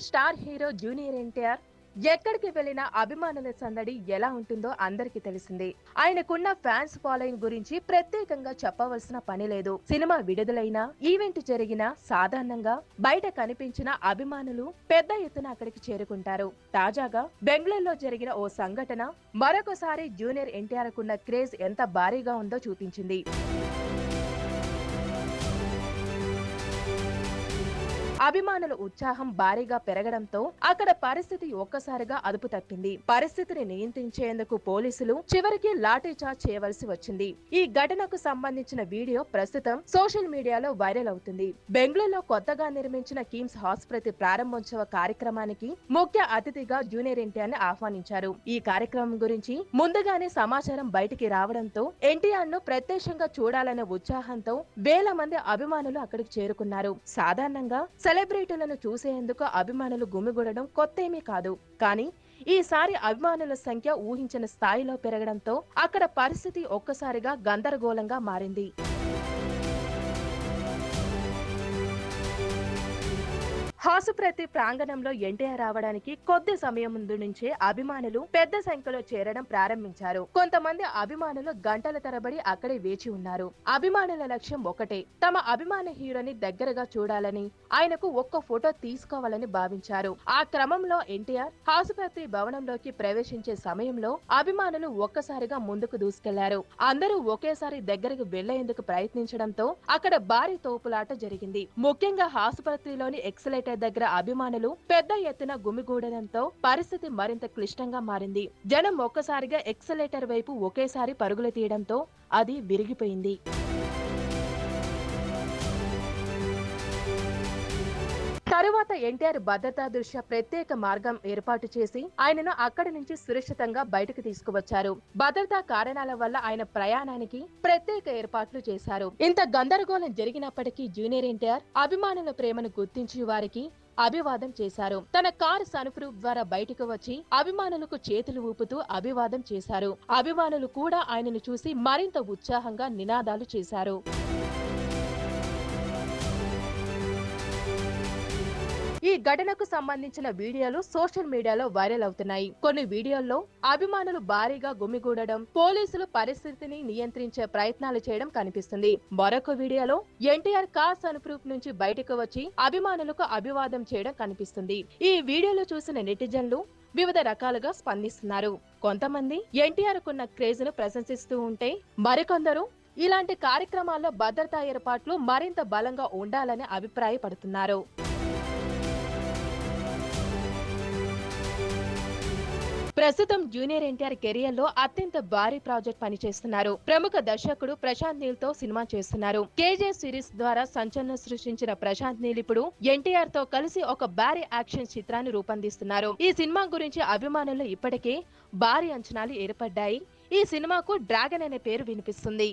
Star hero junior NTR ఎక్కడికి వెళ్లినా అభిమానుల సందడి ఎలా ఉంటుందో అందరికీ తెలిసిందే. ఆయనకున్న ఫ్యాన్స్ ఫాలోయింగ్ గురించి ప్రత్యేకంగా చెప్పవలసిన పని లేదు. సినిమా విడుదలైనా, ఈవెంట్ జరిగినా సాధారణంగా బయట కనిపించిన అభిమానులు పెద్ద ఎత్తున అక్కడికి చేరుకుంటారు. తాజాగా బెంగళూరులో జరిగిన ఓ సంఘటన మరొకసారి జూనియర్ ఎన్టీఆర్ కున్న క్రేజ్ ఎంత భారీగా ఉందో చూపించింది. అభిమానుల ఉత్సాహం భారీగా పెరగడంతో అక్కడ పరిస్థితి ఒక్కసారిగా అదుపు తప్పింది. పరిస్థితిని నియంత్రించేందుకు పోలీసులు చివరికి లాఠీచార్జ్ చేయవలసి వచ్చింది. ఈ ఘటనకు సంబంధించిన వీడియో ప్రస్తుతం సోషల్ మీడియాలో వైరల్ అవుతుంది. బెంగళూరులో కొత్తగా నిర్మించిన కిమ్స్ ఆసుపత్రి ప్రారంభోత్సవ కార్యక్రమానికి ముఖ్య అతిథిగా జూనియర్ ఎన్టీఆర్ ని ఆహ్వానించారు. ఈ కార్యక్రమం గురించి ముందుగానే సమాచారం బయటికి రావడంతో ఎన్టీఆర్ ను ప్రత్యక్షంగా చూడాలనే ఉత్సాహంతో వేల మంది అభిమానులు అక్కడికి చేరుకున్నారు. సాధారణంగా సెలబ్రిటీలను చూసేందుకు అభిమానులు గుమిగూడడం కొత్తేమీ కాదు. కానీ ఈసారి అభిమానుల సంఖ్య ఊహించిన స్థాయిలో పెరగడంతో అక్కడ పరిస్థితి ఒక్కసారిగా గందరగోళంగా మారింది. ఆసుపత్రి ప్రాంగణంలో ఎన్టీఆర్ రావడానికి కొద్ది సమయం ముందు నుంచే అభిమానులు పెద్ద సంఖ్యలో చేరడం ప్రారంభించారు. కొంతమంది అభిమానులు గంటల తరబడి అక్కడే వేచి ఉన్నారు. అభిమానుల లక్ష్యం ఒకటే, తమ అభిమాన హీరోని దగ్గరగా చూడాలని, ఆయనకు ఒక్క ఫోటో తీసుకోవాలని భావించారు. ఆ క్రమంలో ఎన్టీఆర్ ఆసుపత్రి భవనంలోకి ప్రవేశించే సమయంలో అభిమానులు ఒక్కసారిగా ముందుకు దూసుకెళ్లారు. అందరూ ఒకేసారి దగ్గరకు వెళ్లేందుకు ప్రయత్నించడంతో అక్కడ భారీ తోపులాట జరిగింది. ముఖ్యంగా ఆసుపత్రిలోని ఎక్సలెటర్ దగ్గర అభిమానులు పెద్ద ఎత్తున గుమిగూడడంతో పరిస్థితి మరింత క్లిష్టంగా మారింది. జనం ఒక్కసారిగా ఎక్సలేటర్ వైపు ఒకేసారి పరుగులు తీయడంతో అది విరిగిపోయింది. తరువాత ఎన్టీఆర్ భద్రతా దృష్ట్యా ప్రత్యేక మార్గం ఏర్పాటు చేసి ఆయనను అక్కడి నుంచి సురక్షితంగా బయటకు తీసుకువచ్చారు. భద్రతా కారణాల వల్ల ఆయన ప్రయాణానికి ప్రత్యేక ఏర్పాట్లు చేశారు. ఇంత గందరగోళం జరిగినప్పటికీ జూనియర్ ఎన్టీఆర్ అభిమానుల ప్రేమను గుర్తించి వారికి అభివాదం చేశారు. తన కారు సన్రూఫ్ ద్వారా బయటకు వచ్చి అభిమానులకు చేతులు ఊపుతూ అభివాదం చేశారు. అభిమానులు కూడా ఆయనను చూసి మరింత ఉత్సాహంగా నినాదాలు చేశారు. ఈ ఘటనకు సంబంధించిన వీడియోలు సోషల్ మీడియాలో వైరల్ అవుతున్నాయి. కొన్ని వీడియోల్లో అభిమానులు భారీగా గుమిగూడడం, పోలీసులు పరిస్థితిని నియంత్రించే ప్రయత్నాలు చేయడం కనిపిస్తుంది. మరొక వీడియోలో ఎన్టీఆర్ కార్ సన్రూఫ్ నుంచి బయటకు వచ్చి అభిమానులకు అభివాదం చేయడం కనిపిస్తుంది. ఈ వీడియోలు చూసిన నెటిజన్లు వివిధ రకాలుగా స్పందిస్తున్నారు. కొంతమంది ఎన్టీఆర్ కున్న క్రేజ్ ను ప్రశంసిస్తూ ఉంటే, మరికొందరు ఇలాంటి కార్యక్రమాల్లో భద్రతా ఏర్పాట్లు మరింత బలంగా ఉండాలని అభిప్రాయపడుతున్నారు. ప్రస్తుతం జూనియర్ ఎన్టీఆర్ కెరియర్ లో అత్యంత భారీ ప్రాజెక్ట్ పనిచేస్తున్నారు. ప్రముఖ దర్శకుడు ప్రశాంత్ నీల్ తో సినిమా చేస్తున్నారు. కేజే సిరీస్ ద్వారా సంచలనం సృష్టించిన ప్రశాంత్ నీల్ ఇప్పుడు ఎన్టీఆర్ తో కలిసి ఒక భారీ యాక్షన్ చిత్రాన్ని రూపొందిస్తున్నారు. ఈ సినిమా గురించి అభిమానులు ఇప్పటికే భారీ అంచనాలు ఏర్పడ్డాయి. ఈ సినిమాకు డ్రాగన్ అనే పేరు వినిపిస్తుంది.